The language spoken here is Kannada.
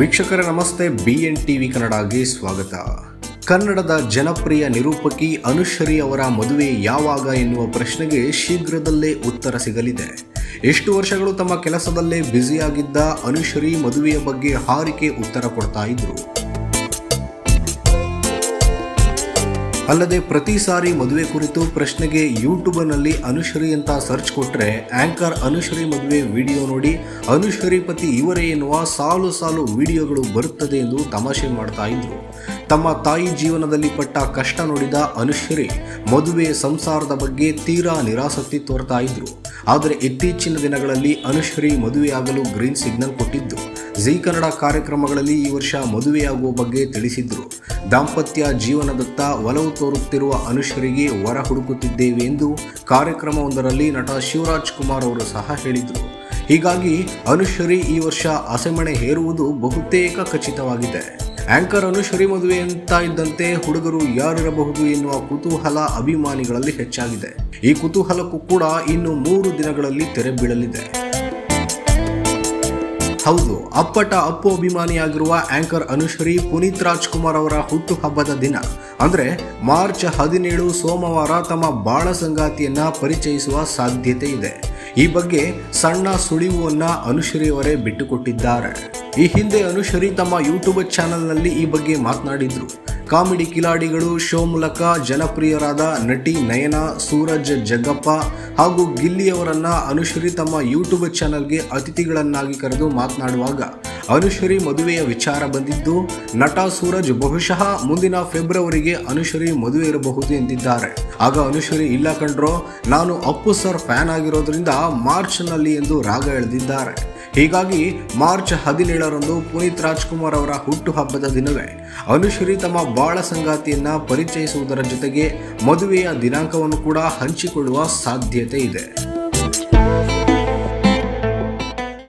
ವೀಕ್ಷಕರೇ ನಮಸ್ತೆ, BN TV ಕನ್ನಡಗೆ ಸ್ವಾಗತ. ಕನ್ನಡದ ಜನಪ್ರಿಯ ನಿರೂಪಕಿ ಅನುಶ್ರೀ ಅವರ ಮದುವೆ ಯಾವಾಗ ಎನ್ನುವ ಪ್ರಶ್ನೆಗೆ ಶೀಘ್ರದಲ್ಲೇ ಉತ್ತರ ಸಿಗಲಿದೆ. ಎಷ್ಟು ವರ್ಷಗಳು ತಮ್ಮ ಕೆಲಸದಲ್ಲೇ ಬ್ಯುಸಿಯಾಗಿದ್ದ ಅನುಶ್ರೀ ಮದುವೆಯ ಬಗ್ಗೆ ಹಾರಿಕೆ ಉತ್ತರ ಕೊಡ್ತಾ ಇದ್ರು. ಅಲ್ಲದೆ ಪ್ರತಿ ಸಾರಿ ಮದುವೆ ಕುರಿತು ಪ್ರಶ್ನೆಗೆ ಯೂಟ್ಯೂಬ್ನಲ್ಲಿ ಅನುಶ್ರೀ ಅಂತ ಸರ್ಚ್ ಕೊಟ್ಟರೆ ಆಂಕರ್ ಅನುಶ್ರೀ ಮದುವೆ ವಿಡಿಯೋ ನೋಡಿ ಅನುಶ್ರೀ ಪತಿ ಇವರೇ ಎನ್ನುವ ಸಾಲು ಸಾಲು ವಿಡಿಯೋಗಳು ಬರುತ್ತದೆ ಎಂದು ತಮಾಷೆ ಮಾಡ್ತಾ ಇದ್ರು. ತಮ್ಮ ತಾಯಿ ಜೀವನದಲ್ಲಿ ಪಟ್ಟ ಕಷ್ಟ ನೋಡಿದ ಅನುಶ್ರೀ ಮದುವೆ ಸಂಸಾರದ ಬಗ್ಗೆ ತೀರಾ ನಿರಾಸಕ್ತಿ ತೋರ್ತಾ ಇದ್ರು. ಆದರೆ ಇತ್ತೀಚಿನ ದಿನಗಳಲ್ಲಿ ಅನುಶ್ರೀ ಮದುವೆಯಾಗಲು ಗ್ರೀನ್ ಸಿಗ್ನಲ್ ಕೊಟ್ಟಿದ್ದು ಜೀ ಕನ್ನಡ ಕಾರ್ಯಕ್ರಮಗಳಲ್ಲಿ ಈ ವರ್ಷ ಮದುವೆಯಾಗುವ ಬಗ್ಗೆ ತಿಳಿಸಿದ್ರು. ದಾಂಪತ್ಯ ಜೀವನದತ್ತ ಒಲವು ತೋರುತ್ತಿರುವ ಅನುಶ್ರೀಗೆ ವರ ಹುಡುಕುತ್ತಿದ್ದೇವೆ ಎಂದು ಕಾರ್ಯಕ್ರಮವೊಂದರಲ್ಲಿ ನಟ ಶಿವರಾಜ್ ಕುಮಾರ್ ಅವರು ಸಹ ಹೇಳಿದರು. ಹೀಗಾಗಿ ಅನುಶ್ರೀ ಈ ವರ್ಷ ಹಸೆಮಣೆ ಹೇರುವುದು ಬಹುತೇಕ ಖಚಿತವಾಗಿದೆ. ಆಂಕರ್ ಅನುಶ್ರೀ ಮದುವೆ ಅಂತ ಇದ್ದಂತೆ ಹುಡುಗರು ಯಾರಿರಬಹುದು ಎನ್ನುವ ಕುತೂಹಲ ಅಭಿಮಾನಿಗಳಲ್ಲಿ ಹೆಚ್ಚಾಗಿದೆ. ಈ ಕುತೂಹಲಕ್ಕೂ ಕೂಡ ಇನ್ನು 3 ದಿನಗಳಲ್ಲಿ ತೆರೆ ಬೀಳಲಿದೆ. ಹೌದು, ಅಪ್ಪಟ ಅಪ್ಪು ಅಭಿಮಾನಿಯಾಗಿರುವ ಆಂಕರ್ ಅನುಶ್ರೀ ಪುನೀತ್ ರಾಜ್ಕುಮಾರ್ ಅವರ ಹುಟ್ಟುಹಬ್ಬದ ದಿನ ಅಂದ್ರೆ ಮಾರ್ಚ್ 17 ಸೋಮವಾರ ತಮ್ಮ ಬಾಳ ಸಂಗಾತಿಯನ್ನ ಪರಿಚಯಿಸುವ ಸಾಧ್ಯತೆ ಇದೆ. ಈ ಬಗ್ಗೆ ಸಣ್ಣ ಸುಳಿವನ್ನ ಅನುಶ್ರೀ ಅವರೇ ಬಿಟ್ಟುಕೊಟ್ಟಿದ್ದಾರೆ. ಈ ಹಿಂದೆ ಅನುಶ್ರೀ ತಮ್ಮ ಯೂಟ್ಯೂಬ್ ಚಾನೆಲ್ನಲ್ಲಿ ಈ ಬಗ್ಗೆ ಮಾತನಾಡಿದ್ರು. ಕಾಮಿಡಿ ಕಿಲಾಡಿಗಳು ಶೋ ಮೂಲಕ ಜನಪ್ರಿಯರಾದ ನಟಿ ನಯನಾ, ಸೂರಜ್ ಜಗ್ಗಪ್ಪ ಹಾಗೂ ಗಿಲ್ಲಿಯವರನ್ನ ಅನುಶ್ರೀ ತಮ್ಮ ಯೂಟ್ಯೂಬ್ ಚಾನೆಲ್ಗೆ ಅತಿಥಿಗಳನ್ನಾಗಿ ಕರೆದು ಮಾತನಾಡುವಾಗ ಅನುಶ್ರೀ ಮದುವೆಯ ವಿಚಾರ ಬಂದಿದ್ದು, ನಟ ಸೂರಜ್ ಬಹುಶಃ ಮುಂದಿನ ಫೆಬ್ರವರಿಗೆ ಅನುಶ್ರೀ ಮದುವೆ ಇರಬಹುದು ಎಂದಿದ್ದಾರೆ. ಆಗ ಅನುಶ್ರೀ ಇಲ್ಲ ಕಣ್ರೋ, ನಾನು ಅಪ್ಪು ಸರ್ ಫ್ಯಾನ್ ಆಗಿರೋದ್ರಿಂದ ಮಾರ್ಚ್ನಲ್ಲಿ ಎಂದು ರಾಗ ಎಳೆದಿದ್ದಾರೆ. ಹೀಗಾಗಿ ಮಾರ್ಚ್ 17ರಂದು ಪುನೀತ್ ರಾಜ್ಕುಮಾರ್ ಅವರ ಹುಟ್ಟುಹಬ್ಬದ ದಿನವೇ ಅನುಶ್ರೀ ತಮ್ಮ ಬಾಳ ಸಂಗಾತಿಯನ್ನ ಪರಿಚಯಿಸುವುದರ ಜೊತೆಗೆ ಮದುವೆಯ ದಿನಾಂಕವನ್ನು ಕೂಡ ಹಂಚಿಕೊಳ್ಳುವ ಸಾಧ್ಯತೆ ಇದೆ.